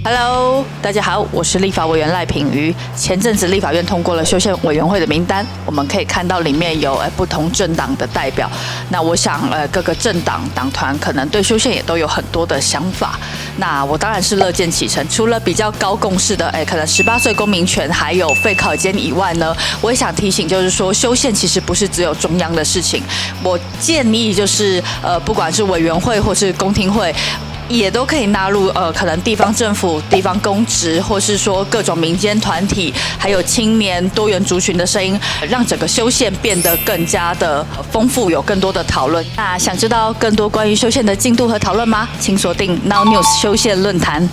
Hello，大家好，我是立法委员赖品妤。前阵子立法院通过了修宪委员会的名单，我们可以看到里面有不同政党的代表。那我想各个政党党团可能对修宪也都有很多的想法。那我当然是乐见其成。除了比较高共识的可能18岁公民权还有废考监以外呢，我也想提醒，就是说修宪其实不是只有中央的事情。我建议就是不管是委员会或是公听会，也都可以纳入可能地方政府、地方公职，或是说各种民间团体，还有青年多元族群的声音，让整个修宪变得更加的丰富，有更多的讨论。那想知道更多关于修宪的进度和讨论吗？请锁定 Now News 修宪论坛。